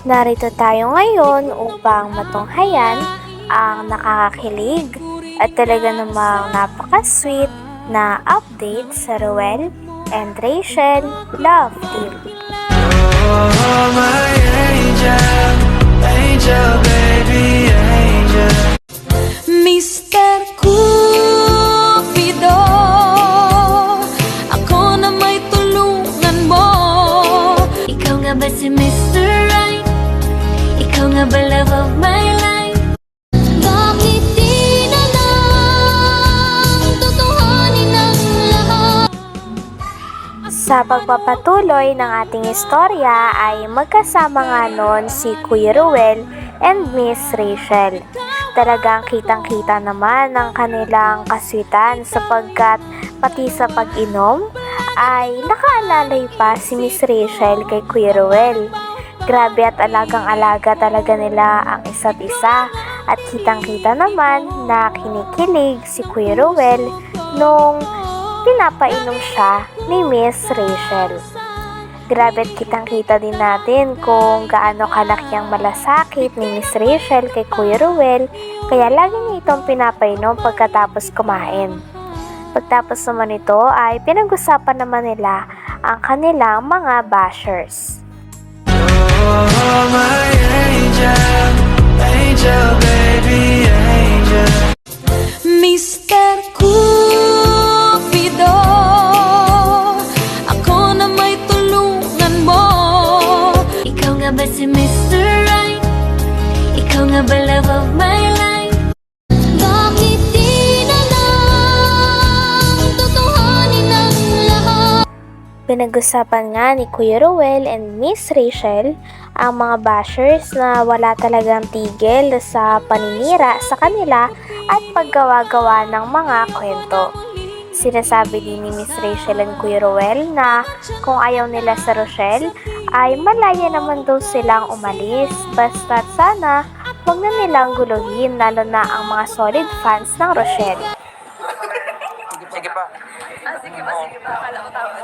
Narito tayo ngayon upang matunghayan ang nakakakilig at talaga namang napaka-sweet na update sa Ruel and Rachel Love Team. Oh, my angel, angel, baby, angel. Mr. Cupido, ako na may tulungan mo. Ikaw nga ba si Mr. Right? Ikaw nga ba love of my life? Bakit di na lang tutuhanin ang lahat? Sa pagpapatuloy ng ating istorya ay magkasama nga noon si Kuya Ruel and Miss Rachel. Talagang kitang-kita naman ang kanilang kaswitan sapagkat pati sa pag-inom ay nakaalalay pa si Miss Rachel kay Kuya Ruel. Grabe at alagang-alaga talaga nila ang isa't isa at kitang-kita naman na kinikilig si Kuya Ruel nung pinapainom siya ni Miss Rachel. Grabe at kitang-kita din natin kung gaano kalaki ang malasakit ni Miss Rachel kay Kuya Ruel, kaya lagi niya itong pinapainom pagkatapos kumain. Pagtapos naman ito ay pinag-usapan naman nila ang kanilang mga bashers. Oh, my angel, angel, baby, angel. Mr. Cupido, ako na may tulungan mo. Ikaw nga ba si Mr. Right? Ikaw nga ba love of my life? Bakit di na lang tutuhanin ang lahat? Pinag-usapan nga ni Kuya Ruel and Miss Rachel ang mga bashers na wala talagang tigil sa paninira sa kanila at paggawa-gawa ng mga kwento. Sinasabi din ni Miss Rachel and Kuya Ruel na kung ayaw nila sa Rochelle ay malaya naman daw silang umalis, basta't sana huwag na nilang guluhin lalo na ang mga solid fans ng Rochelle. Sige pa. Sige pa. Akala ko tama.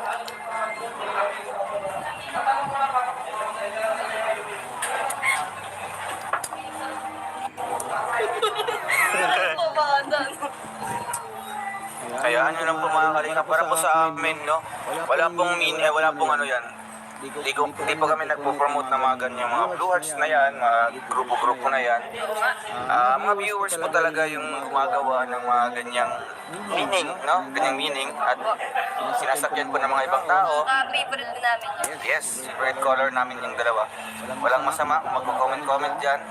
Kayaan nyo lang po mga kalinga para po sa amin, no? Wala pong wala pong ano yan. Di po kami nagpo-promote ng mga ganyang mga blue hearts na yan, mga grupo-grupo na yan. Mga viewers po talaga yung gumagawa ng mga ganyang meaning, no? Ganyang meaning at sinasakyan po ng mga ibang tao. Favorite din namin yun. Yes, red color namin yung dalawa. Walang masama, magko-comment dyan.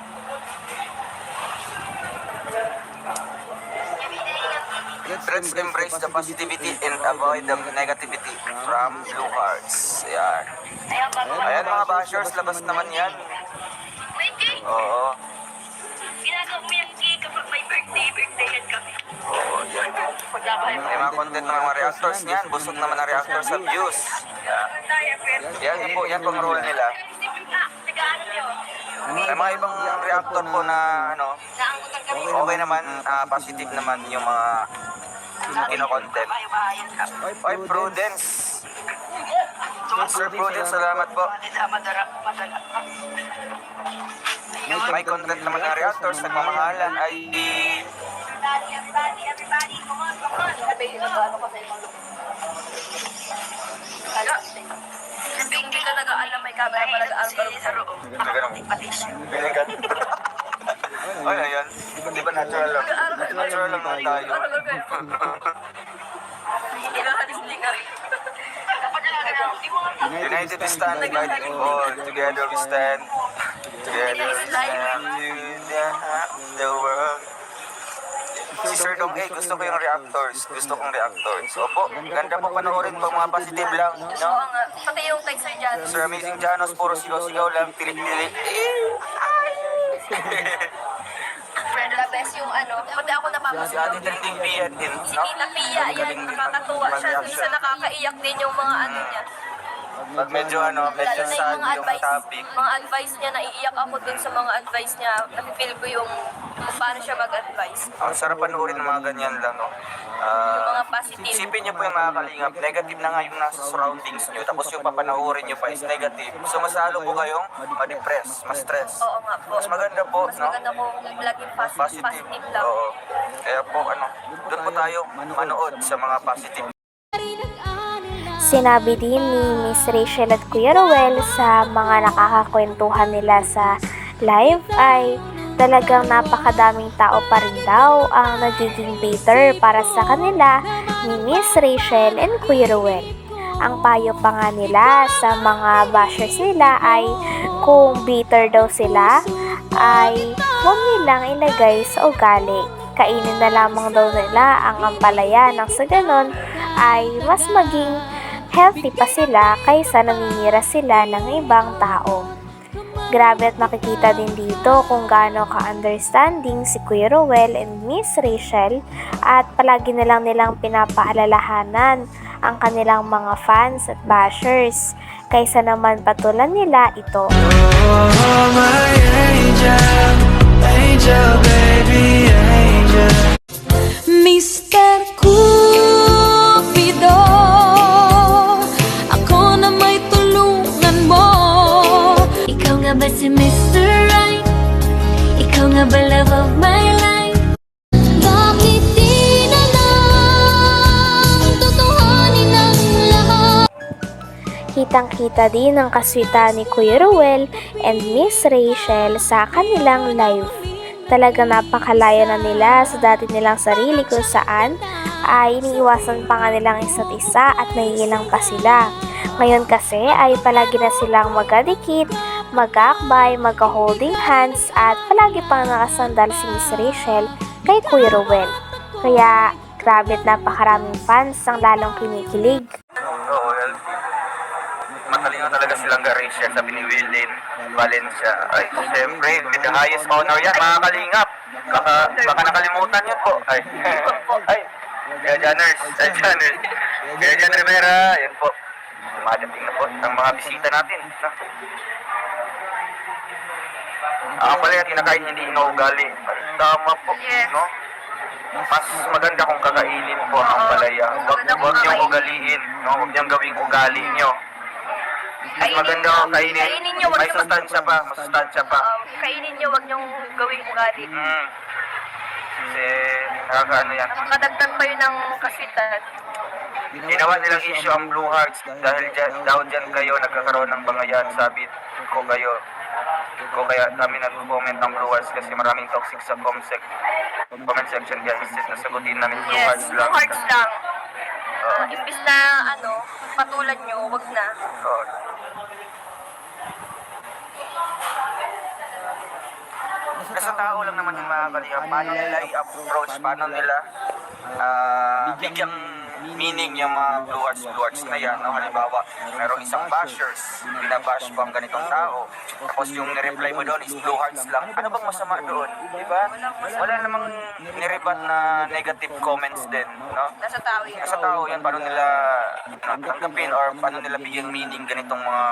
Let's embrace the positivity and avoid the negativity from Blue Hearts. Ayan. Ayan mga bashers, labas naman yan. Oo. Ginagawa mo yung cake kapag may birthday yan kami. Oo, yan. May mga content ng mga reactors niyan. Busog naman ang reactors sa views. Yan po ang role nila. May mga ibang reactor po na ano, okay naman, positive naman yung mga kino-content. Oy, Prudence. Sir Prudence, salamat po. May content naman ng reactors, nagmamahalan ay Hindi ka nag-aalam may camera pa nag-aalam sa loob. Biligan. Ay, ayan. Di ba natural lang? Natural lang naman tayo. United we stand, united all. Together we stand. Together we stand. The world. Si Sir Dong A, gusto ko yung reactors. Gusto kong reactors. Opo, ganda po panoorin pag mga positive lang. No? Oo nga. Pati yung text ay dyan. Sir Amazing Janos, puro sigaw-sigaw lang. Tilik-tilik. Friend, the best yung ano. Pati ako Si napapasigaw. Ate Trending Pia din. Si No? Tita Pia, yan. Nakakatuwa siya. Minsan nakakaiyak din yung mga ano niya. Pag medyo Lalo sad na yung mga yung advice. topic. Mga advice niya, naiiyak ako dun sa mga advice niya. Nafe-feel ko yung kung paano siya mag-advise. Ang sarap panoorin ng mga ganyan lang, no? Yung mga positive. Isipin niyo po yung mga kalingap, negative na nga yung nasa surroundings niyo, tapos yung papanoorin niyo pa is negative. So mas lalo po kayong ma-depress, ma-stress. Oo nga po. Mas maganda po, Mas no? maganda kung laging positive lang. Oo. Kaya po, doon po tayo manood sa mga positive. Sinabi din ni Miss Rachel at Kuya Ruel sa mga nakakakwentuhan nila sa live ay talagang napakadaming tao pa rin daw ang nagiging bitter para sa kanila ni Miss Rachel and Kuya Ruel. Ang payo pa nga nila sa mga bashers nila ay kung bitter daw sila ay huwag nilang ilagay sa ugali. Kainin na lamang daw nila ang ampalaya nang sa ganon ay mas maging healthy pa sila kaysa naninira sila ng ibang tao. Grabe at makikita din dito kung gaano ka-understanding si Kuya Ruel and Miss Rachel at palagi na lang nilang pinapaalalahanan ang kanilang mga fans at bashers kaysa naman patulan nila ito. Oh, my angel, angel, baby, angel. Mr. Cupido, ako na may tulungan mo. Ikaw nga ba si Mr. Right? Ikaw nga ba love of my life? Bakit di na lang tutuhanin ang lahat? Kitang-kita din ang kaswita ni Kuya Ruel and Miss Rachel sa kanilang live. Talaga napakalaya na nila sa dati nilang sarili kung saan ay iniiwasan pa nga nilang isa't isa at naiilang pa sila. Ngayon kasi ay palagi na silang magkadikit, magkakbay, magka-holding hands at palagi pang nakasandal si Miss Rachel kay Kuya Ruel. Kaya grabe at napakaraming fans ang lalong kinikilig. Oo, well, matalino talaga silang Garcia, sabi ni Willin Valencia. Ay, siyempre, with the highest honor yan, mga kalingap. Baka nakalimutan yun po. Ay, Kaya Janners, Kaya Jan Rivera, yan po. Dumadating na po ang mga bisita natin. No? Pala yung kinakain hindi inuugali. Tama po, no? Mas maganda kung kakainin po ang palaya. Huwag niyong ugaliin, no? Huwag niyong gawing ugali niyo. Mas maganda kung kainin. Kainin niyo, wag May niyo sustansya pa, masustansya pa. Kainin niyo, wag niyong gawing ugali. Kasi nakakaano yan. Makadagdag pa yun ng kasitan. Ginawa nilang issue ang Blue Hearts dahil daw dyan kayo nagkakaroon ng bangayan, sabi ko kayo. Kaya kami nag-comment ng Blue Hearts kasi maraming toxic sa comment section kaya instead na sagutin namin Blue Yes, Hearts lang. Blue Hearts lang. Imbis na patulan nyo, wag na. Oo. Sa tao lang naman yung mga kalingap, paano nila i-approach, paano nila bigyang meaning yung mga Blue Hearts na yan. No? Halimbawa, merong isang bashers, binabash po ang ganitong tao. Tapos yung nireply mo doon is Blue Hearts lang. Ano bang masama doon? Diba? Wala namang nirebat na negative comments din. No? Nasa tao yan. Sa tao yan, paano nila tanggapin or paano nila bigyan meaning ganitong mga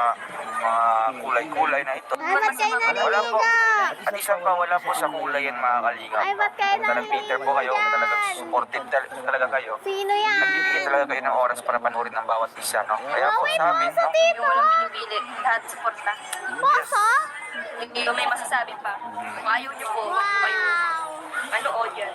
kulay-kulay na ito. Wala po. At isa pa, wala po sa kulay yan mga kalingap. Talagang Peter po kayo, talagang supportive talaga kayo. Sino yan? Nagbibigay talaga kayo ng oras para panoorin ng bawat isa, no? Kaya po sa amin, no? Yung walang pinipili, lahat support na. Poso? Hindi may masasabi pa. Kung ayaw nyo po, kayo manood yan.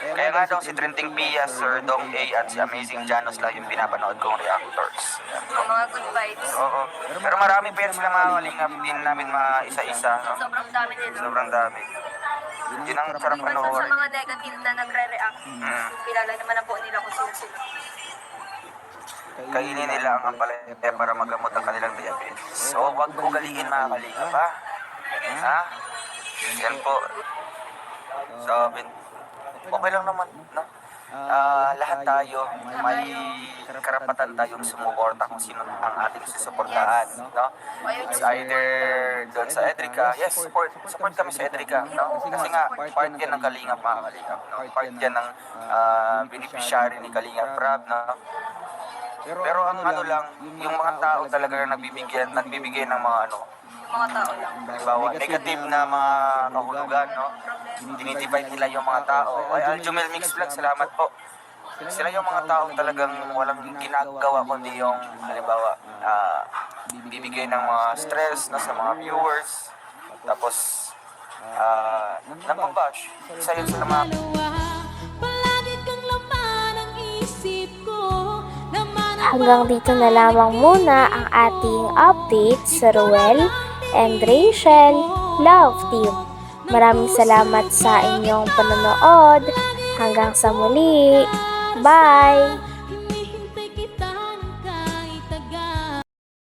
Kaya nga daw si Trenting Pia, Sir Dong A at si Amazing Janos lang yung pinapanood kong reactors. Yan. Yung mga good vibes. Oo. Pero marami pa yan sila mga kalingap, din namin mga isa-isa, no? Sobrang dami nila. Sobrang dami. Yun ang sarap Minsan sa panoorin. mga negative na nagre-react, kilala naman na po nila kung sino sila. Kainin nila ang ampalaya para magamot ang kanilang diabetes. So, wag ugaliin mga kalingap, ha? Ha? Yan po. Sabi, okay lang naman, no? Lahat tayo may karapatan tayong sumuporta kung sino ang ating susuportahan, no? It's either doon sa Edrica, yes, support kami sa Edrica, no? Kasi nga, part yan ng Kalingap, mga Kalingap, no? Part yan ng beneficiary ni Kalingap Rab, no? Pero ang ano lang, yung mga tao talaga na nagbibigay ng mga mga tao lang. Halimbawa, negative na mga kahulugan, no? Dinidivide nila yung mga tao. Ay, Aljumel Mix Vlog, salamat po. Sila yung mga tao talagang walang ginagawa kundi yung, halimbawa, bibigay ng mga stress na sa mga viewers. Tapos, nang-bash. Isa yun sa mga Palagi kang laman ang isip ko. Hanggang dito na lamang muna ang ating update sa Ruel and Rachel Love Team. Maraming salamat sa inyong panonood. Hanggang sa muli. Bye!